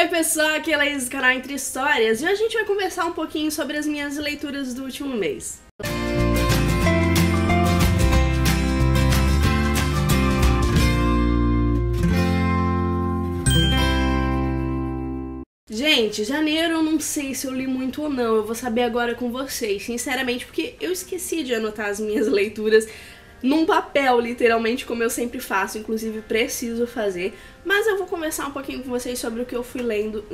Oi pessoal, aqui é a Laís do canal Entre Histórias e hoje a gente vai conversar um pouquinho sobre as minhas leituras do último mês. Gente, janeiro eu não sei se eu li muito ou não, eu vou saber agora com vocês, sinceramente, porque eu esqueci de anotar as minhas leituras num papel, literalmente, como eu sempre faço, inclusive preciso fazer, mas eu vou conversar um pouquinho com vocês sobre o que eu fui lendo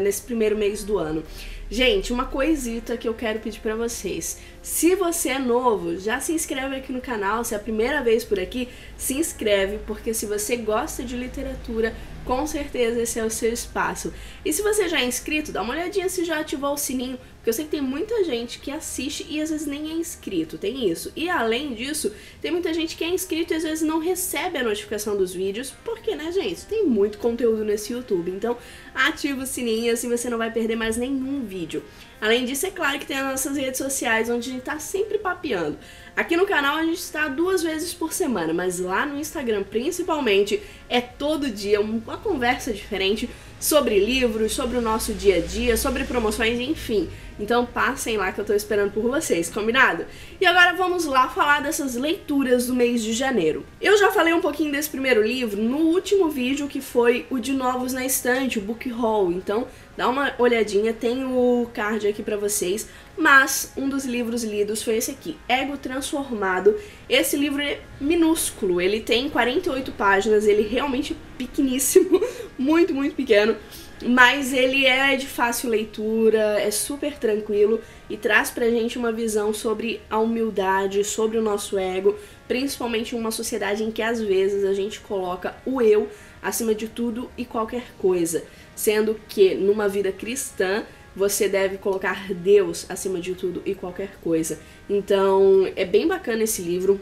nesse primeiro mês do ano. Gente, uma coisita que eu quero pedir pra vocês, se você é novo, já se inscreve aqui no canal, se é a primeira vez por aqui, se inscreve, porque se você gosta de literatura, com certeza esse é o seu espaço. E se você já é inscrito, dá uma olhadinha se já ativou o sininho, porque eu sei que tem muita gente que assiste e às vezes nem é inscrito, tem isso. E além disso, tem muita gente que é inscrito e às vezes não recebe a notificação dos vídeos, porque, né, gente, tem muito conteúdo nesse YouTube. Então, ativa o sininho, assim você não vai perder mais nenhum vídeo. Além disso, é claro que tem as nossas redes sociais, onde a gente tá sempre papeando. Aqui no canal a gente está 2 vezes por semana, mas lá no Instagram, principalmente, é todo dia uma conversa diferente sobre livros, sobre o nosso dia a dia, sobre promoções, enfim. Então passem lá que eu tô esperando por vocês, combinado? E agora vamos lá falar dessas leituras do mês de janeiro. Eu já falei um pouquinho desse primeiro livro no último vídeo, que foi o de Novos na Estante, o Book Haul, então dá uma olhadinha, tem o card aqui pra vocês, mas um dos livros lidos foi esse aqui, Ego Transformado. Esse livro é minúsculo, ele tem 48 páginas, ele realmente é pequeníssimo, muito, muito pequeno, mas ele é de fácil leitura, é super tranquilo e traz pra gente uma visão sobre a humildade, sobre o nosso ego, principalmente em uma sociedade em que às vezes a gente coloca o eu acima de tudo e qualquer coisa, sendo que numa vida cristã você deve colocar Deus acima de tudo e qualquer coisa. Então é bem bacana esse livro.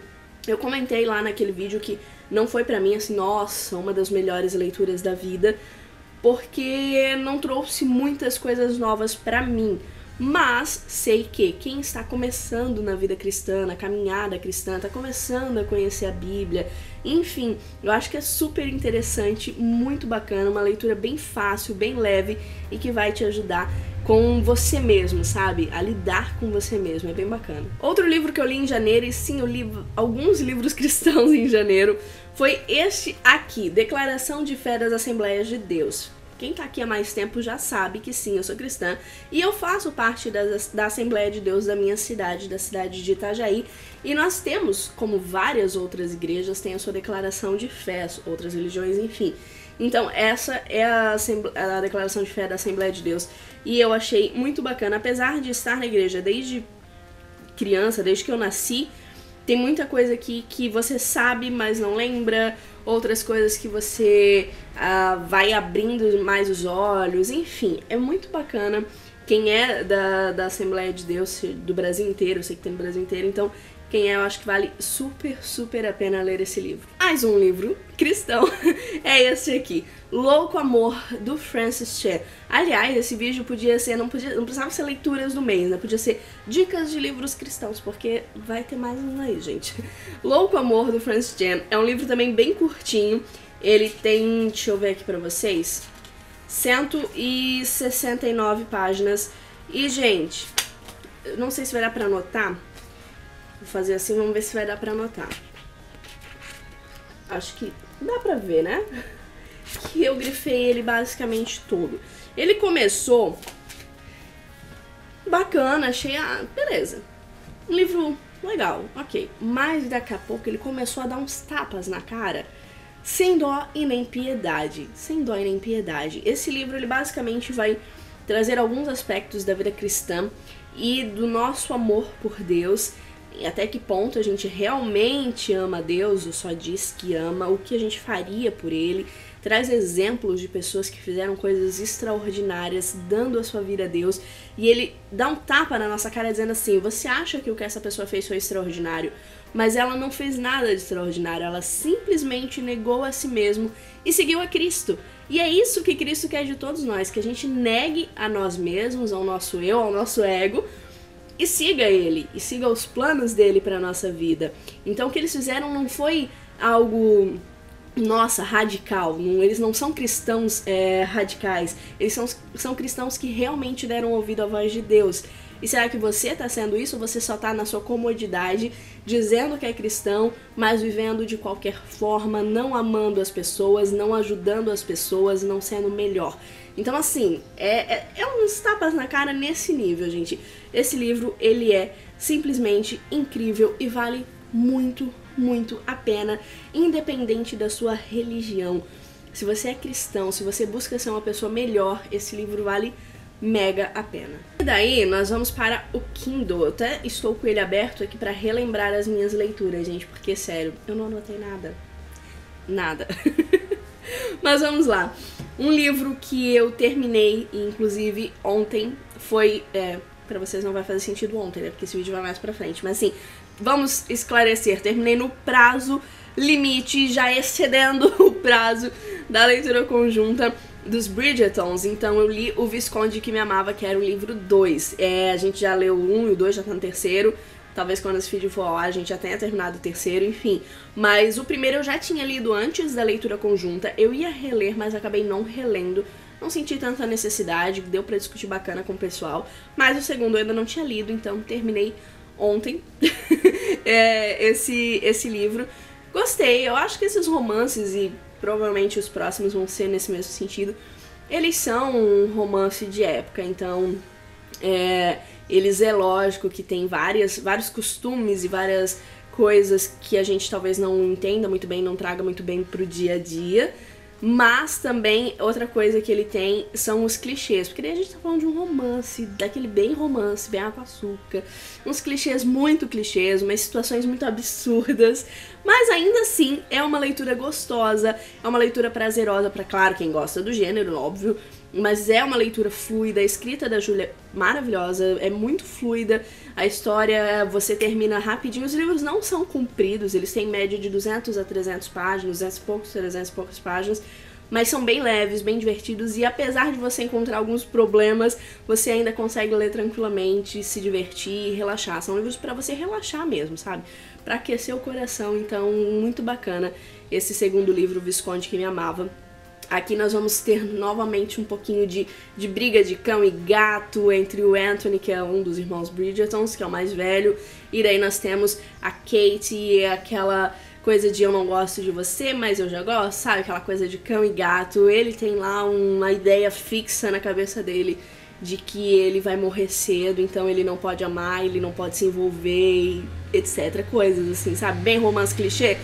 Eu comentei lá naquele vídeo que não foi pra mim assim, nossa, uma das melhores leituras da vida, porque não trouxe muitas coisas novas pra mim. Mas sei que quem está começando na vida cristã, na caminhada cristã, está começando a conhecer a Bíblia, enfim, eu acho que é super interessante, muito bacana, uma leitura bem fácil, bem leve e que vai te ajudar com você mesmo, sabe? A lidar com você mesmo, é bem bacana. Outro livro que eu li em janeiro, e sim, eu li alguns livros cristãos em janeiro, foi este aqui, Declaração de Fé das Assembleias de Deus. Quem tá aqui há mais tempo já sabe que sim, eu sou cristã e eu faço parte da Assembleia de Deus da minha cidade, da cidade de Itajaí, e nós temos, como várias outras igrejas, tem a sua declaração de fé, outras religiões, enfim. Então essa é a declaração de fé da Assembleia de Deus e eu achei muito bacana, apesar de estar na igreja desde criança, desde que eu nasci, tem muita coisa aqui que você sabe, mas não lembra, outras coisas que você vai abrindo mais os olhos, enfim, é muito bacana. Quem é da Assembleia de Deus do Brasil inteiro, eu sei que tem no Brasil inteiro, então quem é, eu acho que vale super, super a pena ler esse livro. Mais um livro cristão é esse aqui, Louco Amor, do Francis Chan. Aliás, esse vídeo podia ser, não precisava ser leituras do mês, né? Podia ser dicas de livros cristãos, porque vai ter mais um aí, gente. Louco Amor, do Francis Chan, é um livro também bem curtinho. Ele tem, deixa eu ver aqui pra vocês, 169 páginas. E, gente, eu não sei se vai dar pra anotar. Vou fazer assim, vamos ver se vai dar pra anotar. Acho que dá pra ver, né? Que eu grifei ele basicamente todo. Ele começou bacana, achei, beleza, um livro legal, ok. Mas daqui a pouco ele começou a dar uns tapas na cara, sem dó e nem piedade. Sem dó e nem piedade. Esse livro, ele basicamente vai trazer alguns aspectos da vida cristã e do nosso amor por Deus, e até que ponto a gente realmente ama Deus ou só diz que ama, o que a gente faria por Ele. Traz exemplos de pessoas que fizeram coisas extraordinárias, dando a sua vida a Deus, e ele dá um tapa na nossa cara dizendo assim, você acha que o que essa pessoa fez foi extraordinário, mas ela não fez nada de extraordinário, ela simplesmente negou a si mesmo e seguiu a Cristo. E é isso que Cristo quer de todos nós, que a gente negue a nós mesmos, ao nosso eu, ao nosso ego, e siga Ele, e siga os planos dele para nossa vida. Então o que eles fizeram não foi algo nossa, radical. Eles não são cristãos radicais. Eles são cristãos que realmente deram ouvido à voz de Deus. E será que você está sendo isso ou você só está na sua comodidade, dizendo que é cristão, mas vivendo de qualquer forma, não amando as pessoas, não ajudando as pessoas, não sendo melhor? Então, assim, é uns tapas na cara nesse nível, gente. Esse livro, ele é simplesmente incrível e vale muito, muito a pena, independente da sua religião. Se você é cristão, se você busca ser uma pessoa melhor, esse livro vale mega a pena. E daí nós vamos para o Kindle. Eu até estou com ele aberto aqui para relembrar as minhas leituras, gente, porque sério, eu não anotei nada. Mas vamos lá. Um livro que eu terminei, inclusive ontem, foi pra vocês não vai fazer sentido ontem, né, porque esse vídeo vai mais pra frente, mas assim, vamos esclarecer, terminei no prazo limite, já excedendo o prazo da leitura conjunta dos Bridgertons. Então eu li O Visconde que Me Amava, que era o livro 2. A gente já leu o 1 e o 2, já tá no terceiro. Talvez quando esse vídeo for ao ar a gente já tenha terminado o terceiro, enfim. Mas o primeiro eu já tinha lido antes da leitura conjunta. Eu ia reler, mas acabei não relendo. Não senti tanta necessidade, deu pra discutir bacana com o pessoal. Mas o segundo eu ainda não tinha lido, então terminei ontem esse livro. Gostei, eu acho que esses romances, e provavelmente os próximos vão ser nesse mesmo sentido, eles são um romance de época, então eles é lógico que tem vários costumes e várias coisas que a gente talvez não entenda muito bem, não traga muito bem pro dia a dia, mas também outra coisa que ele tem são os clichês, porque daí a gente tá falando de um romance, daquele bem romance, bem água com açúcar, uns clichês, umas situações muito absurdas, mas ainda assim é uma leitura gostosa, é uma leitura prazerosa pra, claro, quem gosta do gênero, óbvio, mas é uma leitura fluida, a escrita da Júlia é maravilhosa, é muito fluida, a história você termina rapidinho, os livros não são compridos, eles têm média de 200 a 300 páginas, 300 e poucas páginas, mas são bem leves, bem divertidos, e apesar de você encontrar alguns problemas, você ainda consegue ler tranquilamente, se divertir, relaxar. São livros pra você relaxar mesmo, sabe? Pra aquecer o coração, então muito bacana esse segundo livro, O Visconde que Me Amava. Aqui nós vamos ter novamente um pouquinho de briga de cão e gato entre o Anthony, que é um dos irmãos Bridgertons, que é o mais velho, e daí nós temos a Kate, aquela coisa de eu não gosto de você, mas eu já gosto, sabe? Aquela coisa de cão e gato. Ele tem lá uma ideia fixa na cabeça dele de que ele vai morrer cedo, então ele não pode amar, ele não pode se envolver, etc. Coisas assim, sabe? Bem romance clichê,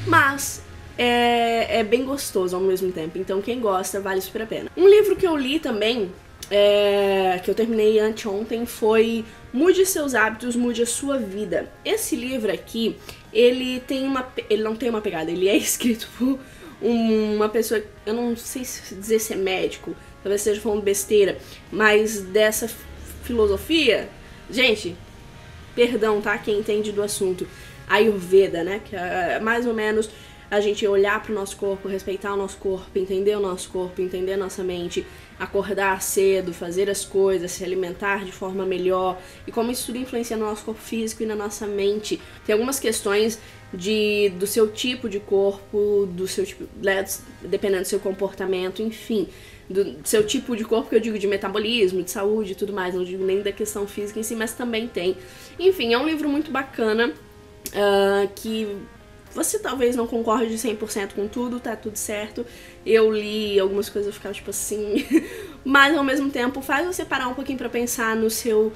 mas é bem gostoso ao mesmo tempo, então quem gosta vale super a pena. Um livro que eu li também, que eu terminei anteontem, foi Mude Seus Hábitos, Mude a Sua Vida. Esse livro aqui, ele não tem uma pegada, ele é escrito por uma pessoa, eu não sei dizer se é médico, talvez esteja falando besteira, mas dessa filosofia, gente, perdão, tá? Quem entende do assunto, Ayurveda, né? Que é mais ou menos a gente olhar pro nosso corpo, respeitar o nosso corpo, entender a nossa mente, acordar cedo, fazer as coisas, se alimentar de forma melhor, e como isso tudo influencia no nosso corpo físico e na nossa mente. Tem algumas questões do seu tipo de corpo, do seu tipo, dependendo do seu comportamento, enfim, do seu tipo de corpo, que eu digo de metabolismo, de saúde e tudo mais, não digo nem da questão física em si, mas também tem. Enfim, é um livro muito bacana, que você talvez não concorde 100% com tudo, tá tudo certo. Eu li algumas coisas e ficava tipo assim, mas ao mesmo tempo faz você parar um pouquinho pra pensar no seu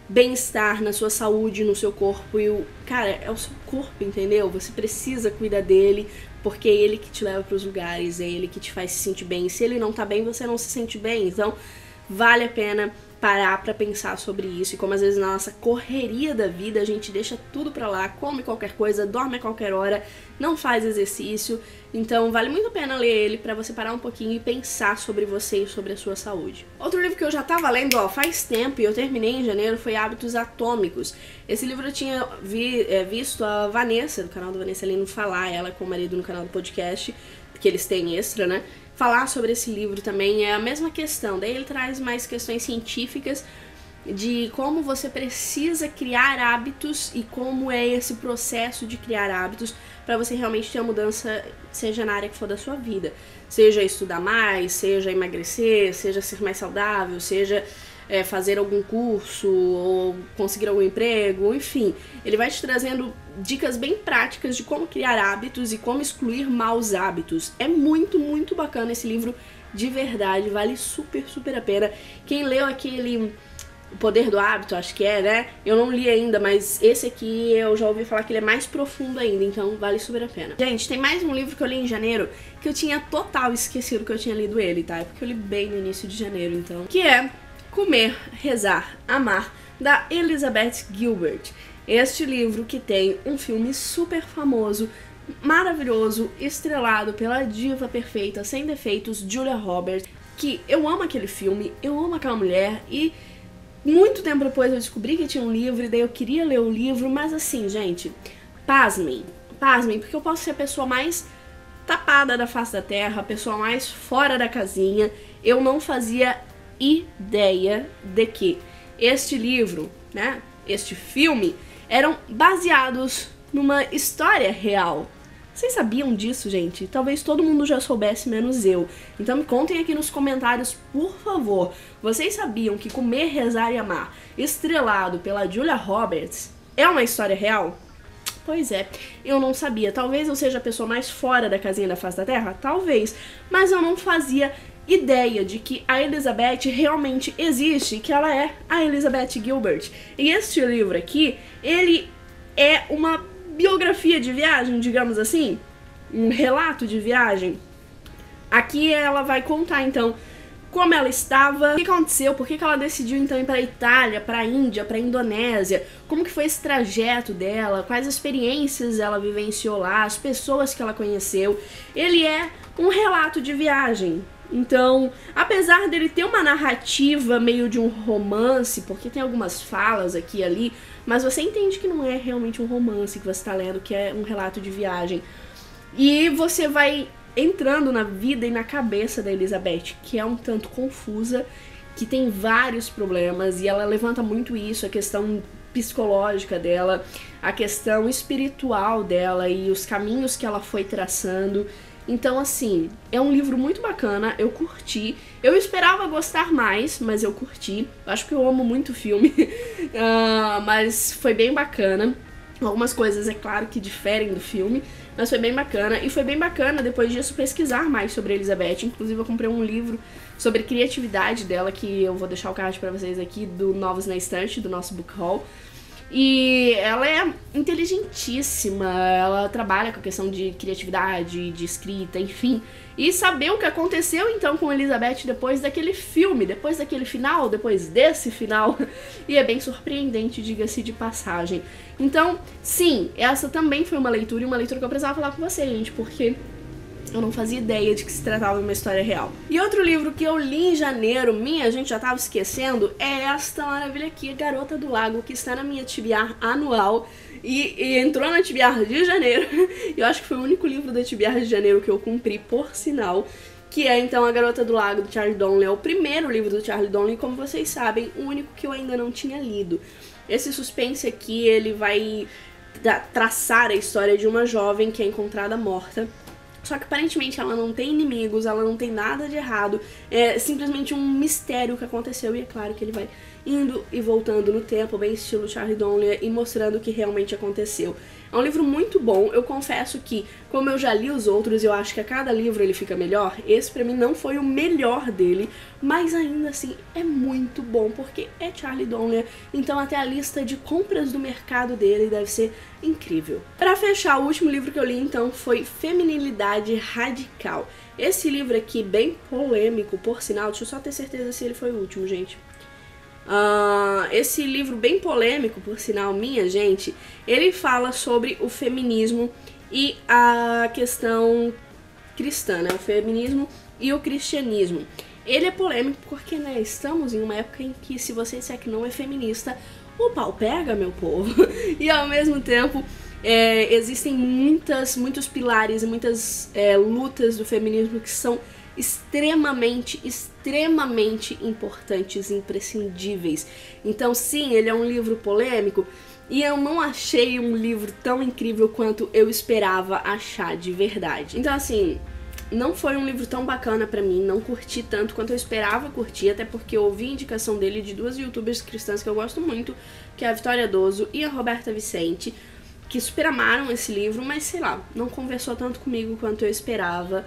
bem-estar, na sua saúde, no seu corpo. E cara, é o seu corpo, entendeu? Você precisa cuidar dele, porque é ele que te leva pros lugares, é ele que te faz se sentir bem. E se ele não tá bem, você não se sente bem. Então vale a pena parar pra pensar sobre isso, e como às vezes na nossa correria da vida a gente deixa tudo pra lá, come qualquer coisa, dorme a qualquer hora, não faz exercício, então vale muito a pena ler ele pra você parar um pouquinho e pensar sobre você e sobre a sua saúde. Outro livro que eu já tava lendo, faz tempo, e eu terminei em janeiro, foi Hábitos Atômicos. Esse livro eu tinha visto a Vanessa, do canal da Vanessa Lino, falar, ela com o marido no canal do podcast, que eles têm extra, né? Falar sobre esse livro também é a mesma questão, daí ele traz mais questões científicas, de como você precisa criar hábitos e como é esse processo de criar hábitos para você realmente ter uma mudança, seja na área que for da sua vida. Seja estudar mais, seja emagrecer, seja ser mais saudável, seja fazer algum curso ou conseguir algum emprego, enfim. Ele vai te trazendo dicas bem práticas de como criar hábitos e como excluir maus hábitos. É muito, muito bacana esse livro, de verdade, vale super, super a pena. Quem leu aquele O Poder do Hábito, acho que é, né? Eu não li ainda, mas esse aqui eu já ouvi falar que ele é mais profundo ainda, então vale super a pena. Gente, tem mais um livro que eu li em janeiro que eu tinha total esquecido que eu tinha lido ele, tá? É porque eu li bem no início de janeiro, então. Que é Comer, Rezar, Amar, da Elizabeth Gilbert. Este livro que tem um filme super famoso, maravilhoso, estrelado pela diva perfeita, sem defeitos, Julia Roberts, que eu amo aquele filme, eu amo aquela mulher e muito tempo depois eu descobri que tinha um livro e daí eu queria ler o livro, mas assim, gente, pasmem, porque eu posso ser a pessoa mais tapada da face da terra, a pessoa mais fora da casinha, eu não fazia ideia de que este livro, né, este filme, eram baseados numa história real. Vocês sabiam disso, gente? Talvez todo mundo já soubesse, menos eu. Então me contem aqui nos comentários, por favor. Vocês sabiam que Comer, Rezar e Amar, estrelado pela Julia Roberts, é uma história real? Pois é, eu não sabia. Talvez eu seja a pessoa mais fora da casinha da face da terra? Talvez. Mas eu não fazia ideia de que a Elizabeth realmente existe, que ela é a Elizabeth Gilbert. E este livro aqui, ele é uma biografia de viagem, digamos assim, um relato de viagem. Aqui ela vai contar, então, como ela estava, o que aconteceu, por que ela decidiu, então, ir para a Itália, para a Índia, para a Indonésia, como que foi esse trajeto dela, quais experiências ela vivenciou lá, as pessoas que ela conheceu. Ele é um relato de viagem. Então, apesar dele ter uma narrativa meio de um romance, porque tem algumas falas aqui e ali, mas você entende que não é realmente um romance que você está lendo, que é um relato de viagem. E você vai entrando na vida e na cabeça da Elizabeth, que é um tanto confusa, que tem vários problemas, e ela levanta muito isso, a questão psicológica dela, a questão espiritual dela e os caminhos que ela foi traçando. Então, assim, é um livro muito bacana, eu curti. Eu esperava gostar mais, mas eu curti. Acho que eu amo muito o filme, mas foi bem bacana. Algumas coisas, é claro, que diferem do filme, mas foi bem bacana. E foi bem bacana, depois disso, pesquisar mais sobre a Elizabeth. Inclusive, eu comprei um livro sobre criatividade dela, que eu vou deixar o card pra vocês aqui, do Novos na Estante, do nosso book haul. E ela é inteligentíssima, ela trabalha com a questão de criatividade, de escrita, enfim. E saber o que aconteceu então com Elizabeth depois daquele filme, depois daquele final, depois desse final. E é bem surpreendente, diga-se de passagem. Então, sim, essa também foi uma leitura, e uma leitura que eu precisava falar com você, gente, porque eu não fazia ideia de que se tratava de uma história real. E outro livro que eu li em janeiro, a gente já tava esquecendo, é esta maravilha aqui, Garota do Lago, que está na minha TBR anual e entrou na TBR de janeiro. Eu acho que foi o único livro da TBR de janeiro que eu cumpri, por sinal, que é então A Garota do Lago, do Charlie Donnelly. É o primeiro livro do Charlie Donnelly, como vocês sabem, o único que eu ainda não tinha lido. Esse suspense aqui, ele vai traçar a história de uma jovem que é encontrada morta. Só que aparentemente ela não tem inimigos, ela não tem nada de errado, é simplesmente um mistério que aconteceu, e é claro que ele vai indo e voltando no tempo, bem estilo Charlie Donnelly, e mostrando o que realmente aconteceu. É um livro muito bom, eu confesso que, como eu já li os outros, eu acho que a cada livro ele fica melhor. Esse pra mim não foi o melhor dele, mas ainda assim é muito bom, porque é Charlie Donnelly, então até a lista de compras do mercado dele deve ser incrível. Pra fechar, o último livro que eu li então foi Feminilidade Radical. Esse livro aqui, bem polêmico, por sinal, deixa eu só ter certeza se ele foi o último, gente. Esse livro bem polêmico, por sinal, minha gente, ele fala sobre o feminismo e a questão cristã, né? O feminismo e o cristianismo. Ele é polêmico porque, né, estamos em uma época em que, se você disser que não é feminista, o pau pega, meu povo. E ao mesmo tempo, existem muitos pilares e muitas lutas do feminismo que são extremamente importantes e imprescindíveis. Então sim, ele é um livro polêmico, e eu não achei um livro tão incrível quanto eu esperava achar de verdade. Então assim, não foi um livro tão bacana pra mim, não curti tanto quanto eu esperava curtir, até porque eu ouvi a indicação dele de duas youtubers cristãs que eu gosto muito, que é a Vitória Doso e a Roberta Vicente, que super amaram esse livro, mas sei lá, não conversou tanto comigo quanto eu esperava.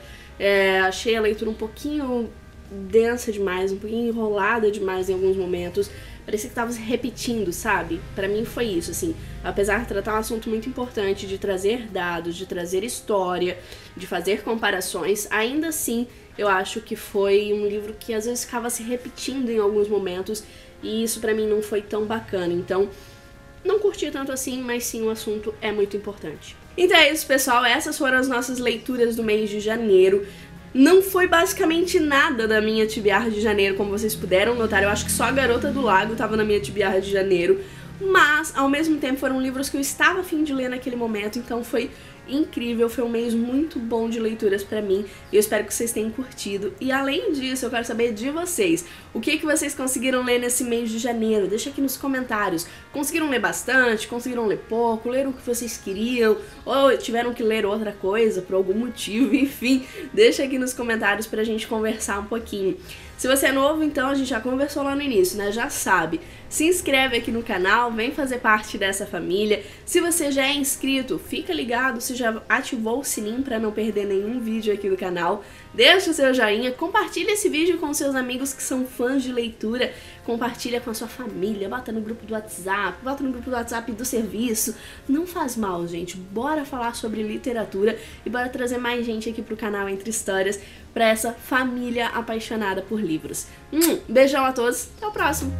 Achei a leitura um pouquinho densa demais, um pouquinho enrolada demais em alguns momentos. Parecia que tava se repetindo, sabe? Pra mim foi isso, assim. Apesar de tratar um assunto muito importante, de trazer dados, de trazer história, de fazer comparações, ainda assim eu acho que foi um livro que às vezes ficava se repetindo em alguns momentos, e isso pra mim não foi tão bacana. Então, não curti tanto assim, mas sim, o assunto é muito importante. Então é isso, pessoal. Essas foram as nossas leituras do mês de janeiro. Não foi basicamente nada da minha TBR de janeiro, como vocês puderam notar. Eu acho que só a Garota do Lago tava na minha TBR de janeiro. Mas, ao mesmo tempo, foram livros que eu estava a fim de ler naquele momento. Então foi incrível, foi um mês muito bom de leituras pra mim. E eu espero que vocês tenham curtido. E além disso, eu quero saber de vocês. O que vocês conseguiram ler nesse mês de janeiro? Deixa aqui nos comentários. Conseguiram ler bastante? Conseguiram ler pouco? Leram o que vocês queriam? Ou tiveram que ler outra coisa por algum motivo? Enfim, deixa aqui nos comentários pra gente conversar um pouquinho. Se você é novo, então, a gente já conversou lá no início, né? Já sabe. Se inscreve aqui no canal, vem fazer parte dessa família. Se você já é inscrito, fica ligado, se já ativou o sininho para não perder nenhum vídeo aqui do canal. Deixa o seu joinha, compartilha esse vídeo com seus amigos que são fãs de leitura, compartilha com a sua família, bota no grupo do WhatsApp, bota no grupo do WhatsApp do serviço. Não faz mal, gente. Bora falar sobre literatura e bora trazer mais gente aqui pro canal Entre Histórias, para essa família apaixonada por livros. Beijão a todos, até o próximo!